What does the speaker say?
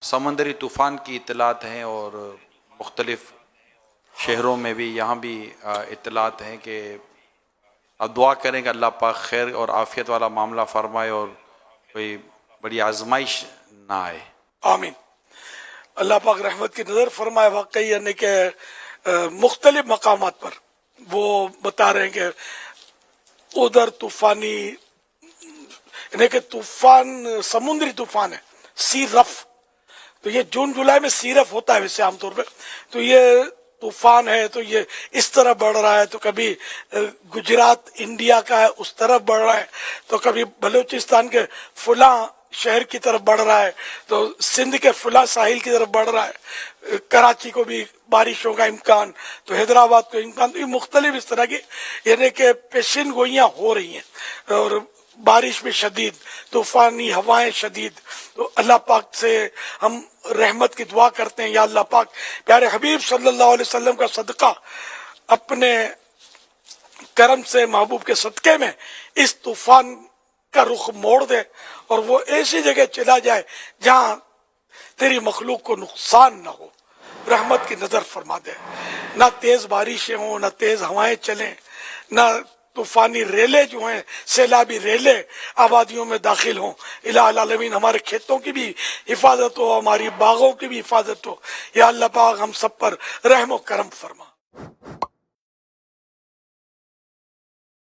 سمندری طوفان کی اطلاعات ہیں اور مختلف شہروں میں بھی یہاں بھی اطلاعات ہیں کہ اب دعا کریں کہ اللہ پاک خیر اور عافیت والا معاملہ فرمائے اور کوئی بڑی آزمائش نہ آئے. آمین. اللہ پاک رحمت کی نظر فرمائے. واقعی یعنی کہ مختلف مقامات پر وہ بتا رہے ہیں کہ ادھر طوفانی یعنی کہ طوفان سمندری طوفان ہے، سی رف. تو یہ جون جولائی میں سی رف ہوتا ہے ویسے عام طور پہ. تو یہ طوفان ہے تو یہ اس طرح بڑھ رہا ہے، تو کبھی گجرات انڈیا کا ہے اس طرف بڑھ رہا ہے، تو کبھی بلوچستان کے فلاں شہر کی طرف بڑھ رہا ہے، تو سندھ کے فلاں ساحل کی طرف بڑھ رہا ہے، کراچی کو بھی بارشوں کا امکان، تو حیدرآباد کو امکان. تو یہ مختلف اس طرح کی یعنی کہ پیشین گوئیاں ہو رہی ہیں، اور بارش میں شدید، طوفانی ہوائیں شدید. تو اللہ پاک سے ہم رحمت کی دعا کرتے ہیں، یا اللہ پاک پیارے حبیب صلی اللہ علیہ وسلم کا صدقہ اپنے کرم سے محبوب کے صدقے میں اس طوفان کا رخ موڑ دے، اور وہ ایسی جگہ چلا جائے جہاں تیری مخلوق کو نقصان نہ ہو. رحمت کی نظر فرما دے. نہ تیز بارشیں ہوں، نہ تیز ہوائیں چلیں، نہ طوفانی ریلیں جو ہیں سیلابی ریلیں آبادیوں میں داخل ہوں. الہ العالمین ہمارے کھیتوں کی بھی حفاظت ہو، ہماری باغوں کی بھی حفاظت ہو. یا اللہ پاک ہم سب پر رحم و کرم فرما.